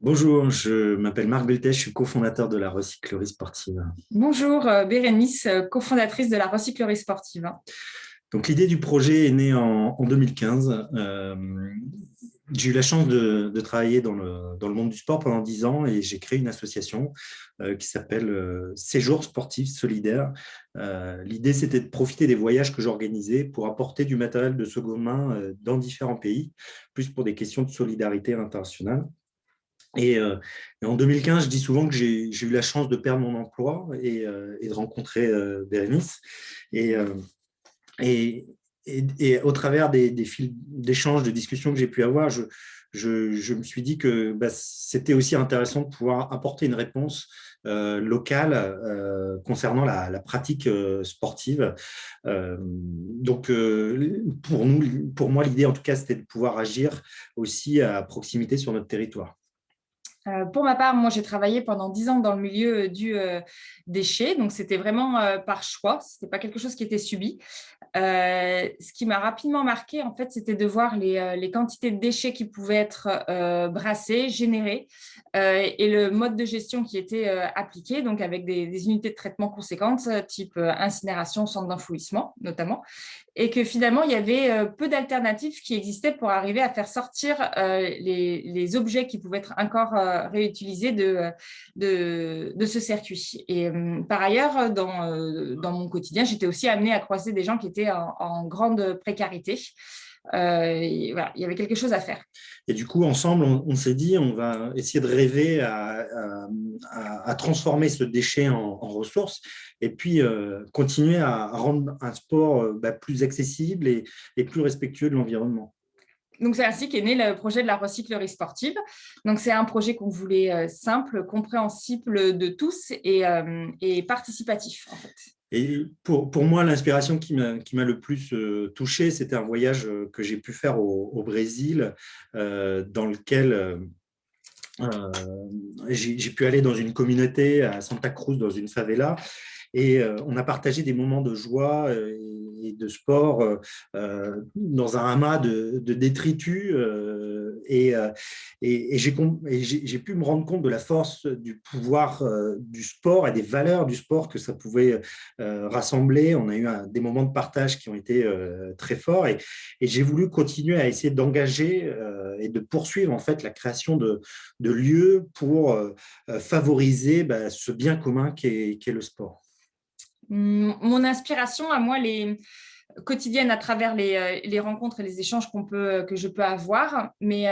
Bonjour, je m'appelle Marc Beltet, je suis cofondateur de la recyclerie sportive. Bonjour, Bérénice, cofondatrice de la recyclerie sportive. Donc l'idée du projet est née en 2015. J'ai eu la chance de travailler dans le monde du sport pendant 10 ans et j'ai créé une association qui s'appelle Séjours sportifs solidaires. L'idée, c'était de profiter des voyages que j'organisais pour apporter du matériel de seconde main dans différents pays, plus pour des questions de solidarité internationale. Et en 2015, je dis souvent que j'ai eu la chance de perdre mon emploi et de rencontrer Bérénice. Et, euh, et, et au travers des fils d'échanges, de discussions que j'ai pu avoir, je me suis dit que c'était aussi intéressant de pouvoir apporter une réponse locale concernant la pratique sportive. Pour moi, l'idée, en tout cas, c'était de pouvoir agir aussi à proximité sur notre territoire. Pour ma part, moi, j'ai travaillé pendant 10 ans dans le milieu du déchet, donc c'était vraiment par choix, ce n'était pas quelque chose qui était subi. Ce qui m'a rapidement marqué, en fait, c'était de voir les quantités de déchets qui pouvaient être brassés, générés, et le mode de gestion qui était appliqué, donc avec des unités de traitement conséquentes, type incinération, centre d'enfouissement notamment, et que finalement, il y avait peu d'alternatives qui existaient pour arriver à faire sortir les objets qui pouvaient être encore réutilisés de ce circuit. Et par ailleurs, dans mon quotidien, j'étais aussi amenée à croiser des gens qui étaient en grande précarité. Et voilà, il y avait quelque chose à faire. Et du coup, ensemble, on s'est dit, on va essayer de rêver à transformer ce déchet en ressource et puis continuer à rendre un sport plus accessible et plus respectueux de l'environnement. Donc, c'est ainsi qu'est né le projet de la recyclerie sportive. Donc, c'est un projet qu'on voulait simple, compréhensible de tous et participatif, en fait. Et pour moi, l'inspiration qui m'a le plus touché, c'était un voyage que j'ai pu faire au Brésil, dans lequel j'ai pu aller dans une communauté à Santa Cruz, dans une favela, et on a partagé des moments de joie et de sport dans un amas de détritus. J'ai pu me rendre compte de la force du pouvoir du sport et des valeurs du sport que ça pouvait rassembler. On a eu des moments de partage qui ont été très forts et j'ai voulu continuer à essayer d'engager et de poursuivre en fait la création de lieux pour favoriser ce bien commun qu'est le sport. Mon inspiration à moi, quotidienne à travers les rencontres et les échanges que je peux avoir. Mais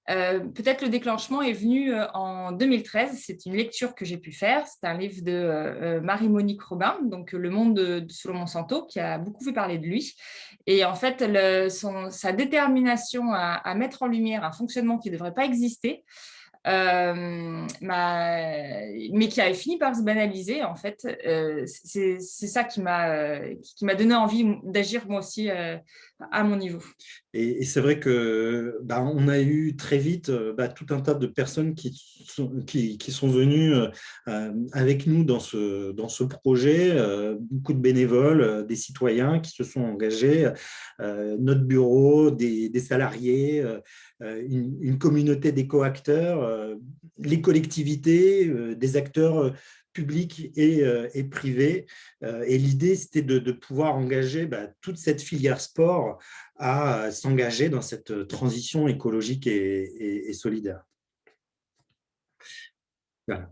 peut-être le déclenchement est venu en 2013. C'est une lecture que j'ai pu faire. C'est un livre de Marie-Monique Robin, donc Le Monde de Solomon Monsanto, qui a beaucoup fait parler de lui. Et en fait, sa détermination à mettre en lumière un fonctionnement qui ne devrait pas exister, mais qui a fini par se banaliser, en fait. C'est ça qui m'a donné envie d'agir moi aussi à mon niveau. Et c'est vrai que on a eu très vite tout un tas de personnes qui sont venues avec nous dans ce projet, beaucoup de bénévoles, des citoyens qui se sont engagés, notre bureau, des salariés, une communauté d'éco-acteurs, les collectivités, des acteurs publics et privés. Et l'idée, c'était de pouvoir engager toute cette filière sport à s'engager dans cette transition écologique et solidaire. Voilà.